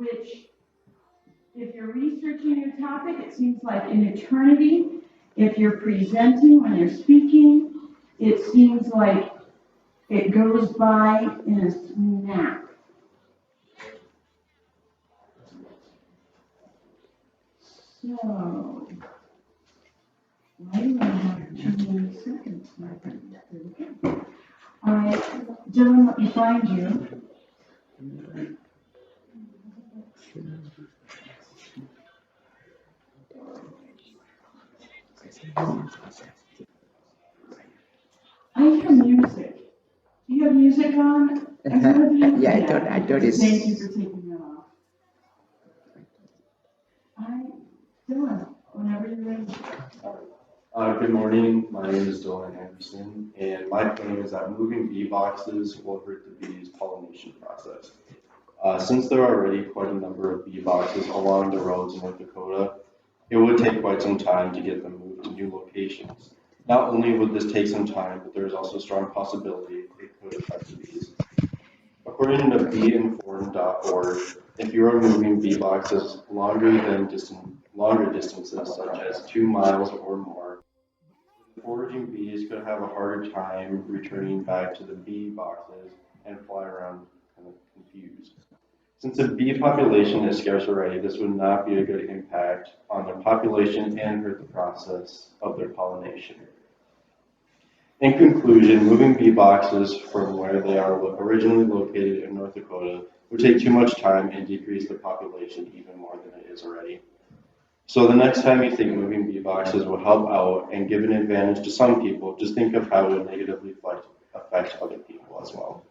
which, if you're researching your topic, it seems like an eternity. If you're presenting, when you're speaking, it seems like it goes by in a snap. So, why do I have too many seconds? All right, Dylan, let me find you. I hear music. Do you have music on? Yeah, I thought it's... Thank you for taking that off. Dylan, whenever you're ready. Good morning, my name is Dylan Anderson, and my claim is that moving bee boxes will hurt the bees' pollination process. Since there are already quite a number of bee boxes along the roads in North Dakota, it would take quite some time to get them moved to new locations. Not only would this take some time, but there is also a strong possibility it could affect the bees. According to beeinformed.org, if you are moving bee boxes longer distances, such as 2 miles or more, the foraging bees could have a harder time returning back to the bee boxes and fly around kind of confused. Since the bee population is scarce already, this would not be a good impact on their population and hurt the process of their pollination. In conclusion, moving bee boxes from where they are originally located in North Dakota would take too much time and decrease the population even more than it is already. So the next time you think moving bee boxes will help out and give an advantage to some people, just think of how it would negatively affect other people as well.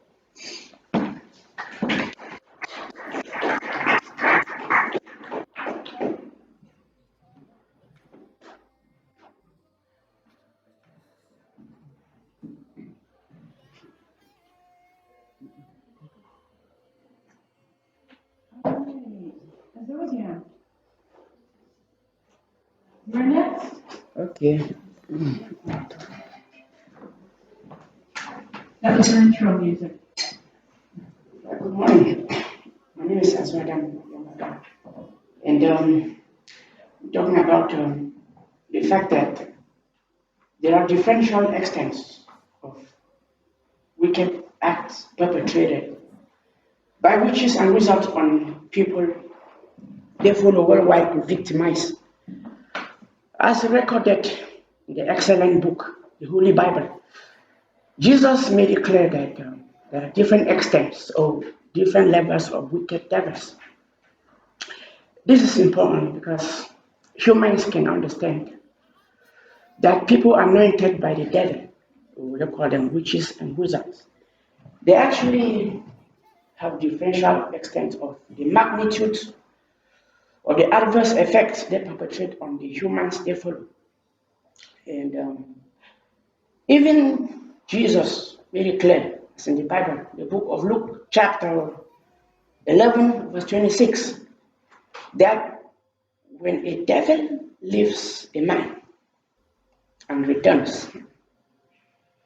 Azorian. You're next. Okay. That was your intro music. Good morning. My name is Azorian. And talking about the fact that there are differential extents of wicked acts perpetrated by witches and wizards on people they follow worldwide to victimize. As recorded in the excellent book, the Holy Bible, Jesus made it clear that there are different extents or different levels of wicked devils. This is important because humans can understand that people anointed by the devil, we call them witches and wizards, they actually have differential extent of the magnitude or the adverse effects they perpetrate on the humans they follow. And even Jesus made it clear, it's in the Bible, the book of Luke, chapter 11, verse 26, that when a devil leaves a man and returns,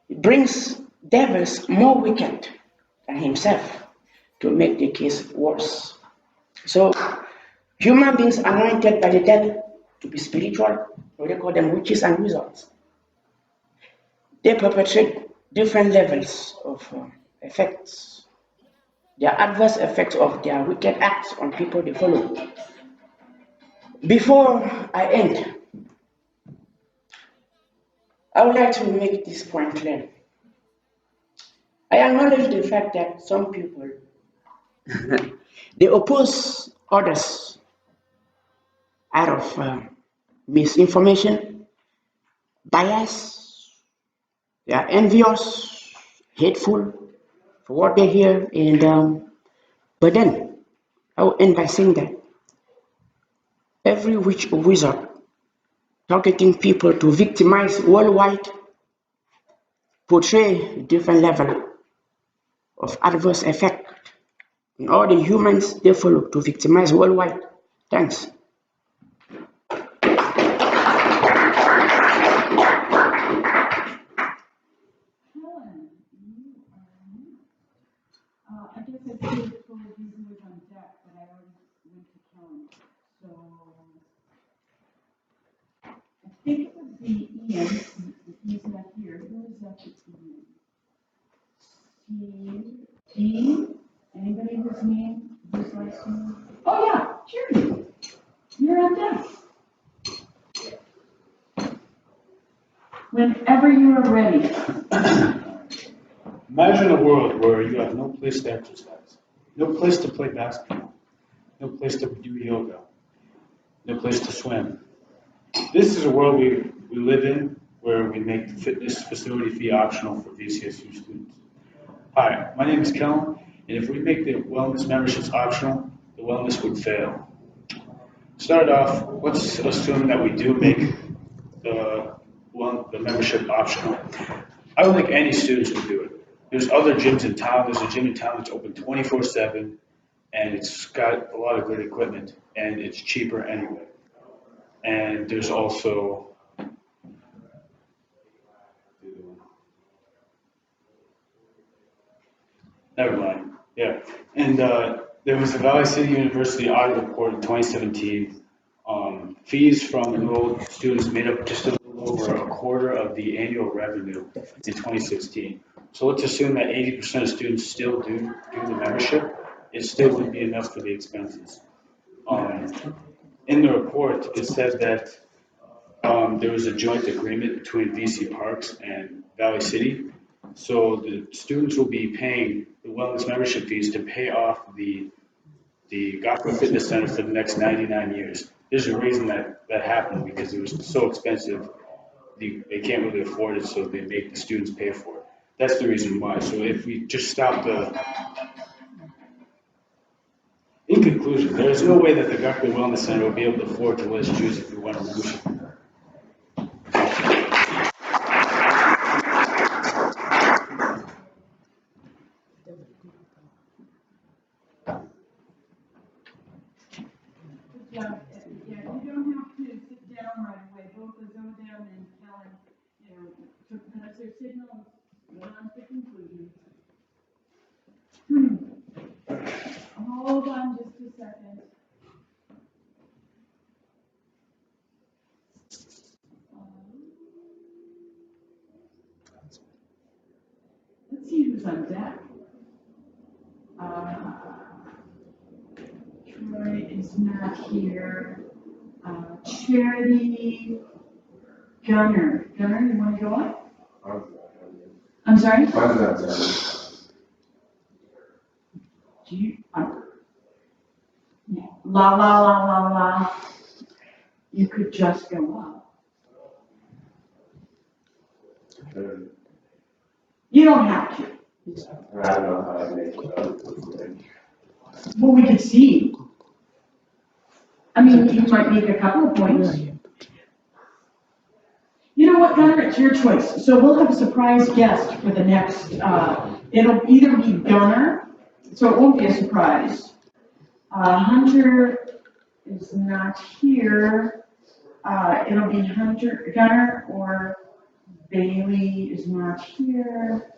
it brings devils more wicked than himself to make the case worse. So, human beings anointed by the devil to be spiritual, or they call them witches and wizards, they perpetrate different levels of effects, their adverse effects of their wicked acts on people they follow. Before I end, I would like to make this point clear. I acknowledge the fact that some people they oppose others out of misinformation, bias. They are envious, hateful for what they hear, and but then I will end by saying that every witch or wizard targeting people to victimize worldwide portray a different level of adverse effect in all the humans they follow to victimize worldwide. Thanks. I guess I should have told you who was on deck, but I already So, I think it would be Ian, he's not here, who is that? Steve, anybody whose name, whose last name? Oh, yeah, Jerry, you're on deck. Whenever you are ready. Imagine a world where you have no place to exercise, no place to play basketball, no place to do yoga, no place to swim. This is a world we live in where we make the fitness facility fee optional for VCSU students. Hi, my name is Kellen, and if we make the wellness memberships optional, the wellness would fail. Start off, let's assume that we do make the membership optional. I don't think any students would do it. There's other gyms in town. There's a gym in town that's open 24/7, and it's got a lot of good equipment, and it's cheaper anyway. And there's also never mind. Yeah, and there was a Valley City University audit report in 2017. Fees from enrolled students made up just a little over a quarter of the annual revenue in 2016. So let's assume that 80% of students still do the membership. It still wouldn't be enough for the expenses. In the report, it said that there was a joint agreement between VC Parks and Valley City. So the students will be paying the wellness membership fees to pay off the Gakko Fitness Center for the next 99 years. There's a reason that happened because it was so expensive. They can't really afford it, so they make the students pay for it. That's the reason why. So if we just stop in conclusion, there is no way that the Gakko Wellness Center will be able to afford to let us choose if we want to membership. Yeah, you don't have to sit down right away, both of them down and Kellen, took minutes, their signals, went on to conclusion. Hold on just a second. Let's see who's on deck. Troy is not here. Charity Gunner, you want to go on? I'm sorry? Do you, yeah. La. You could just go up. You don't have to. I don't know how I make it up. Well, we could see. I mean, you might make a couple of points. You know what, Gunner, it's your choice. So we'll have a surprise guest for the next, it'll either be Gunner, so it won't be a surprise. Hunter is not here. It'll be Gunner, or Bailey is not here.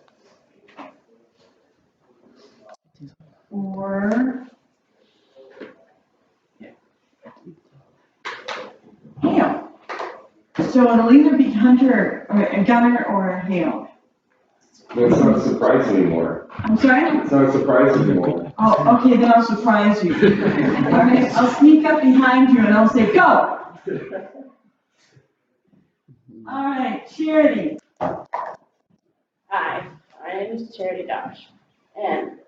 Or Hale. So it'll either be Hunter, or Gunner, or Hale. It's not a surprise anymore. I'm sorry? It's not a surprise anymore. Oh, okay, then I'll surprise you. All right, I'll sneak up behind you and I'll say, go! All right, Charity. Hi, my name is Charity Dosh, and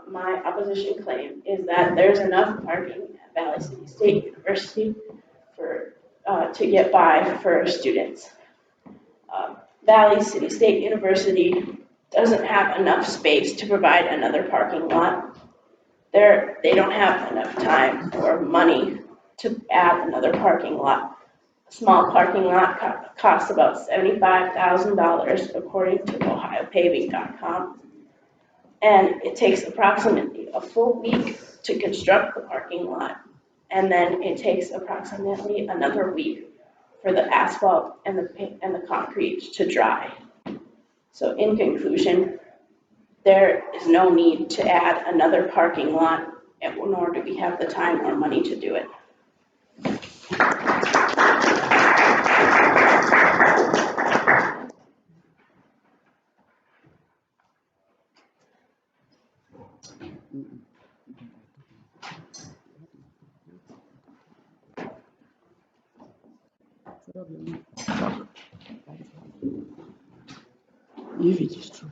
my opposition claim is that there's enough parking at Valley City State University to get by for students. Valley City State University doesn't have enough space to provide another parking lot. They don't have enough time or money to add another parking lot. A small parking lot costs about $75,000 according to ohiopaving.com. And it takes approximately a full week to construct the parking lot. And then it takes approximately another week for the asphalt and the concrete to dry. So in conclusion, there is no need to add another parking lot nor do we have the time or money to do it. If it is true,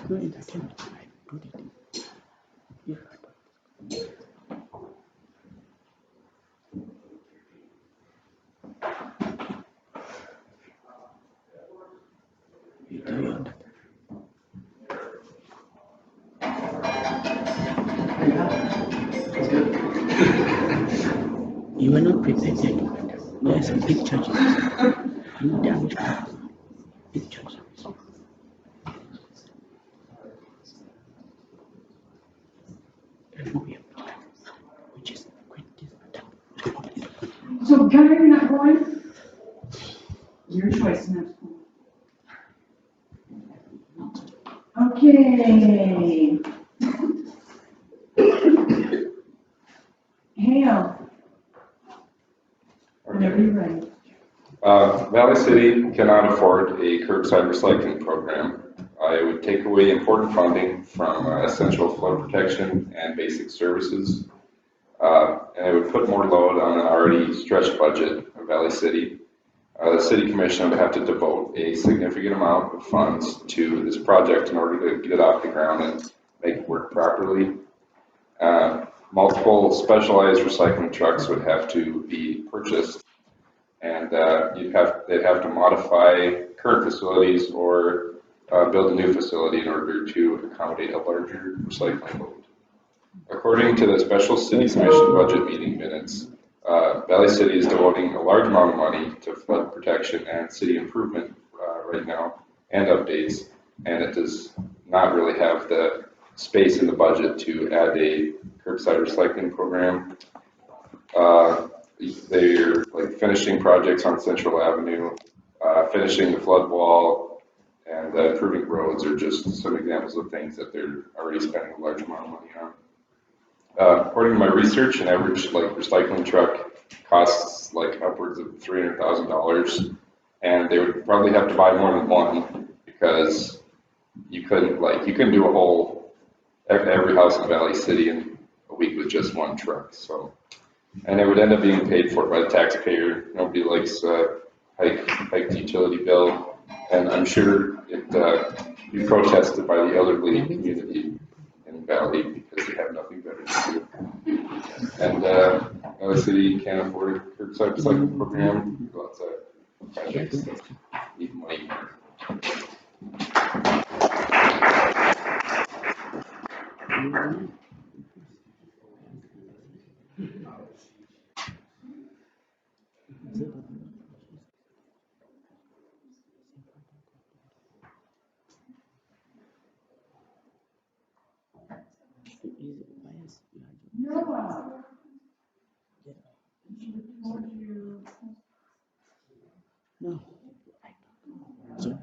no entertainment, I do it. If I don't. Do you understand? You are not prepared yet. There are some big charges. You damage big charges. Which is quite different. So Gunnar, you're not going? Your choice, and that's cool. Okay. Hale. Whenever you're ready. Valley City cannot afford a curbside recycling program. It would take away important funding from essential flood protection and basic services. And it would put more load on an already stretched budget of Valley City. The City Commission would have to devote a significant amount of funds to this project in order to get it off the ground and make it work properly. Multiple specialized recycling trucks would have to be purchased, and they'd have to modify current facilities or build a new facility in order to accommodate a larger recycling load. According to the Special City Commission budget meeting minutes, Valley City is devoting a large amount of money to flood protection and city improvement right now and updates, and it does not really have the space in the budget to add a curbside recycling program. They're like finishing projects on Central Avenue, finishing the flood wall, and improving roads are just some examples of things that they're already spending a large amount of money on. According to my research, an average recycling truck costs upwards of $300,000, and they would probably have to buy more than one because you couldn't do a whole every house in Valley City in a week with just one truck. So, and it would end up being paid for by the taxpayer. Nobody likes hiked utility bill, and I'm sure it be protested by the elderly community in Valley because they have nothing better to do. And Valley City can't afford a curbside recycling program. Lots of projects that need money. Noah. No. So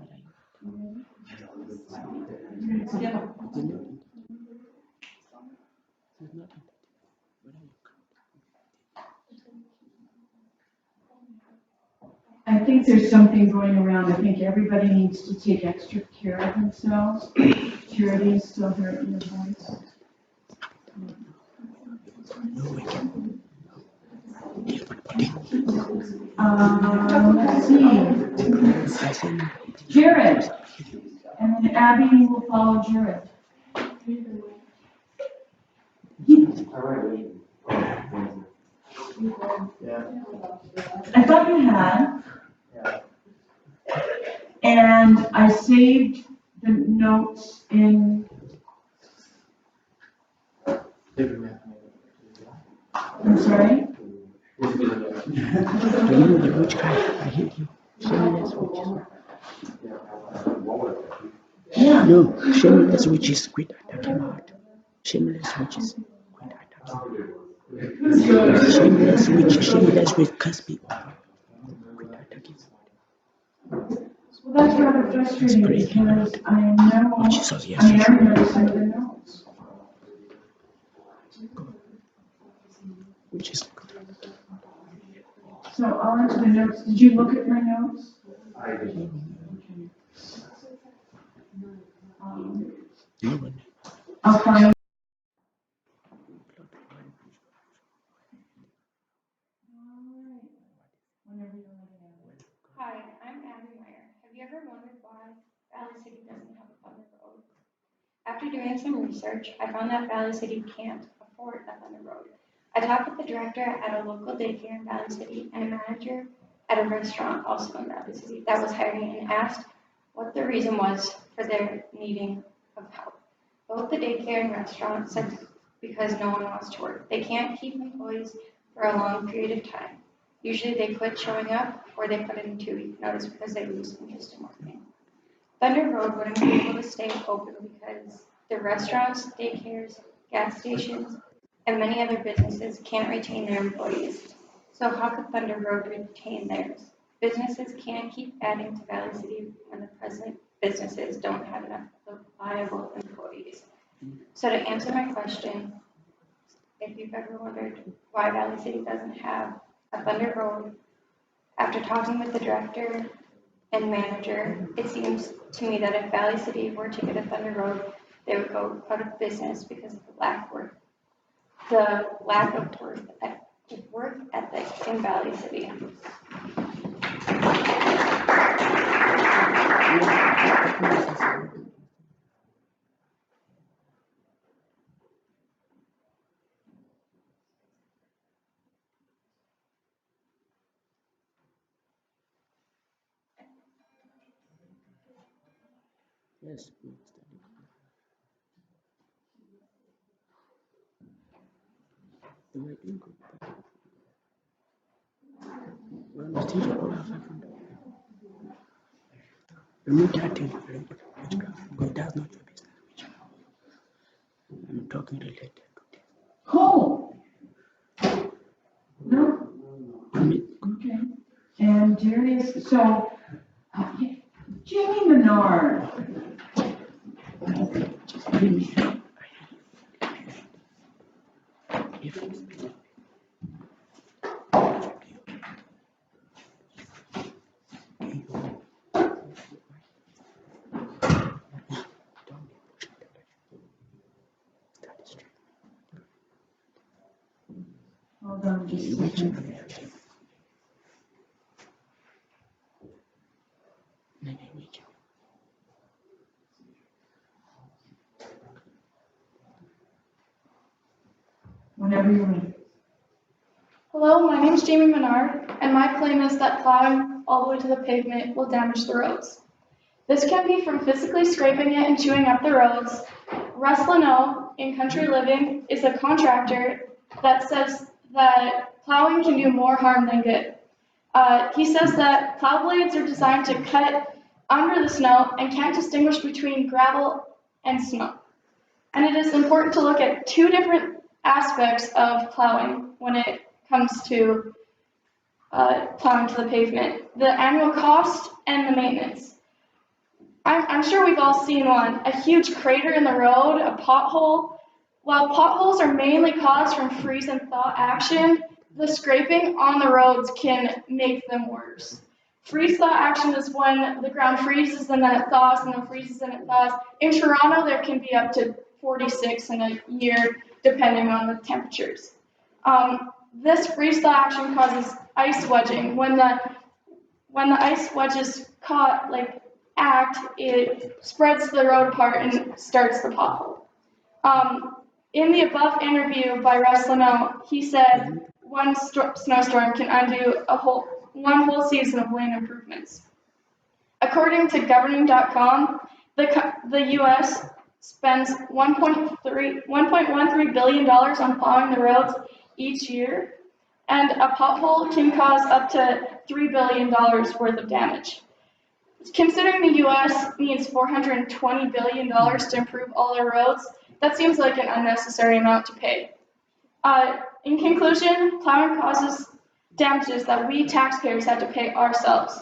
I think there's something going around. I think everybody needs to take extra care of themselves. Charity is still hurting your voice. Let's see. Jared. And then Abby will follow Jared. I thought you had. And I saved the notes in. I'm sorry? which guy? I hate you. Shameless witches. Yeah. No, shameless witches quit attacking heart. Shameless witches quit attacking. Shameless witch curse people. Quit attacking. Well, that's rather frustrating because I know, I remember some of the notes. Which is So I'll enter the notes. Did you look at my notes? no one. I'll find. Hi, I'm Abby Meyer. Have you ever wondered why Valley City doesn't have a Thunder Road? After doing some research, I found that Valley City can't afford a Thunder Road. I talked with the director at a local daycare in Valley City and a manager at a restaurant also in Valley City that was hiring and asked what the reason was for their needing of help. Both the daycare and restaurant said because no one wants to work. They can't keep employees for a long period of time. Usually they quit showing up or they put in 2-week notice because they lose interest in working. Thunder Road wouldn't be able to stay open because the restaurants, daycares, gas stations, and many other businesses can't retain their employees. So how could Thunder Road retain theirs? Businesses can't keep adding to Valley City when the present businesses don't have enough viable employees. So to answer my question, if you've ever wondered why Valley City doesn't have a Thunder Road, after talking with the director and manager, it seems to me that if Valley City were to get a Thunder Road, they would go out of business because of the lack of work ethic in Valley City. Yes. The way you go. Well, I'm teaching all of them. Remove that thing from witchcraft. But that's not your business. I'm talking related to this. Cool. No. I mean, Okay. And Darius, so, Jimmy Menard. just give me. If Hold on just a second. Whenever you're ready. Hello, my name is Jamie Menard, and my claim is that plowing all the way to the pavement will damage the roads. This can be from physically scraping it and chewing up the roads. Russ Leno, in Country Living, is a contractor that says that plowing can do more harm than good. He says that plow blades are designed to cut under the snow and can't distinguish between gravel and snow. And it is important to look at two different aspects of plowing when it comes to plowing to the pavement: the annual cost and the maintenance. I'm sure we've all seen one: a huge crater in the road, a pothole. While potholes are mainly caused from freeze and thaw action, the scraping on the roads can make them worse. Freeze-thaw action is when the ground freezes and then it thaws and then freezes and it thaws. In Toronto, there can be up to 46 in a year, depending on the temperatures. This freeze-thaw action causes ice wedging. When the ice wedges caught, it spreads the road apart and starts the pothole. In the above interview by Russ Leno, he said one snowstorm can undo one whole season of lane improvements. According to governing.com, the U.S. spends $1.13 billion on plowing the roads each year, and a pothole can cause up to $3 billion worth of damage. Considering the U.S. needs $420 billion to improve all our roads, that seems like an unnecessary amount to pay. In conclusion, plowing causes damages that we taxpayers have to pay ourselves.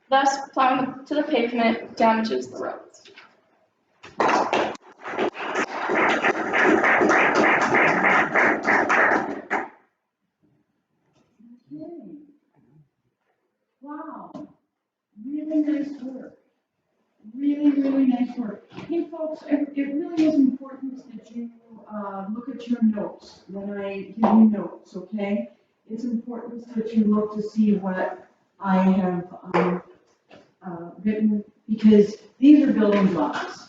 Thus, plowing to the pavement damages the roads. at your notes, when I give you notes, okay? It's important that you look to see what I have written, because these are building blocks.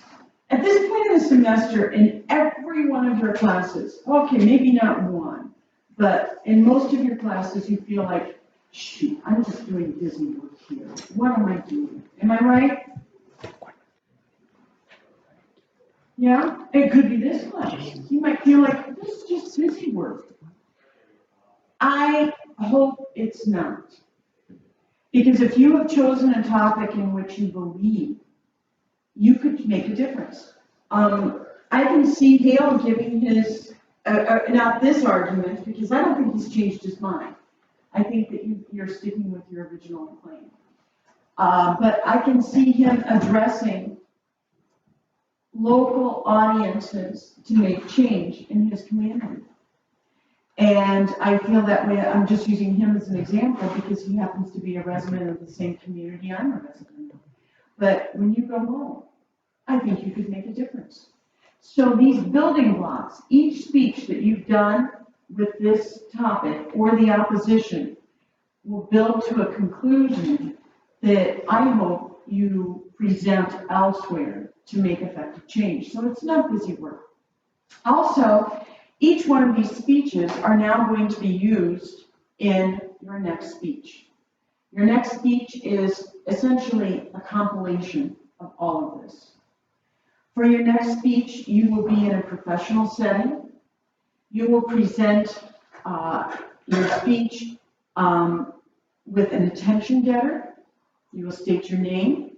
At this point in the semester, in every one of your classes, okay, maybe not one, but in most of your classes, you feel like, shoot, I'm just doing busy work here. What am I doing? Am I right? Yeah, it could be this class. You might feel like, this is just busy work. I hope it's not. Because if you have chosen a topic in which you believe, you could make a difference. I can see Hale giving his, not this argument, because I don't think he's changed his mind. I think that you're sticking with your original claim. But I can see him addressing local audiences to make change in his community. And I feel that way. I'm just using him as an example because he happens to be a resident of the same community I'm a resident of. But when you go home, I think you could make a difference. So these building blocks, each speech that you've done with this topic or the opposition will build to a conclusion that I hope you present elsewhere to make effective change. So it's not busy work. Also, each one of these speeches are now going to be used in your next speech. Your next speech is essentially a compilation of all of this. For your next speech, you will be in a professional setting. You will present your speech with an attention getter. You will state your name.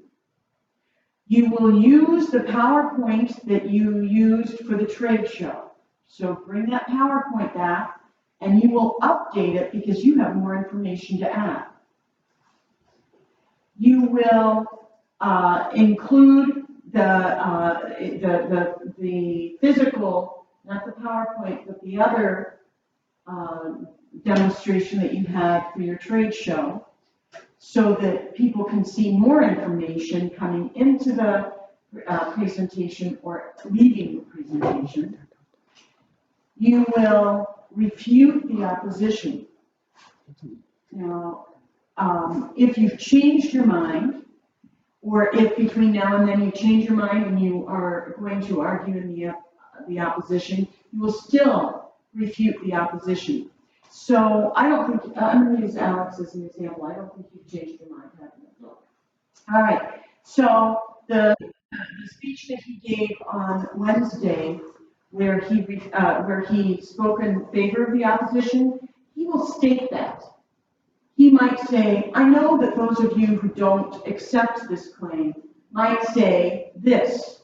You will use the PowerPoint that you used for the trade show. So bring that PowerPoint back and you will update it because you have more information to add. You will include the physical, not the PowerPoint, but the other demonstration that you had for your trade show, so that people can see more information coming into the presentation or leaving the presentation. You will refute the opposition. Now, if you've changed your mind, or if between now and then you change your mind and you are going to argue in the opposition, you will still refute the opposition. So I don't think, I'm going to use Alex as an example. I don't think you've changed your mind, have you? All right, so the speech that he gave on Wednesday, where he spoke in favor of the opposition, he will state that. He might say, I know that those of you who don't accept this claim might say this,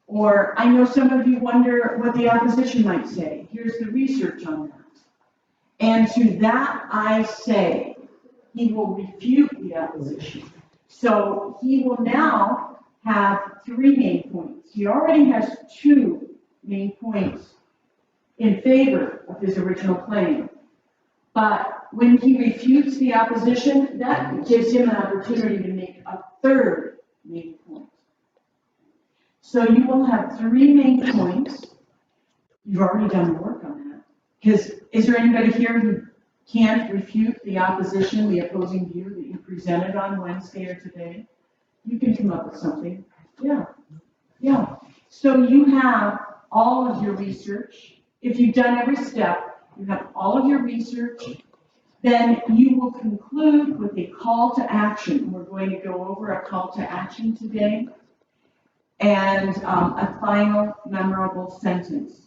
or I know some of you wonder what the opposition might say. Here's the research on that. And to that I say, he will refute the opposition. So he will now have 3 main points. He already has 2 main points in favor of his original claim. But when he refutes the opposition, that gives him an opportunity to make a 3rd main point. So you will have 3 main points. You've already done work on that. Because is there anybody here who can't refute the opposition, the opposing view that you presented on Wednesday or today? You can come up with something. Yeah. Yeah. So you have all of your research. If you've done every step, you have all of your research. Then you will conclude with a call to action. We're going to go over a call to action today and a final memorable sentence.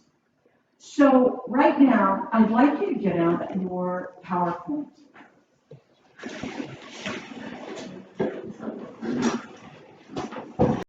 So right now, I'd like you to get out your PowerPoint.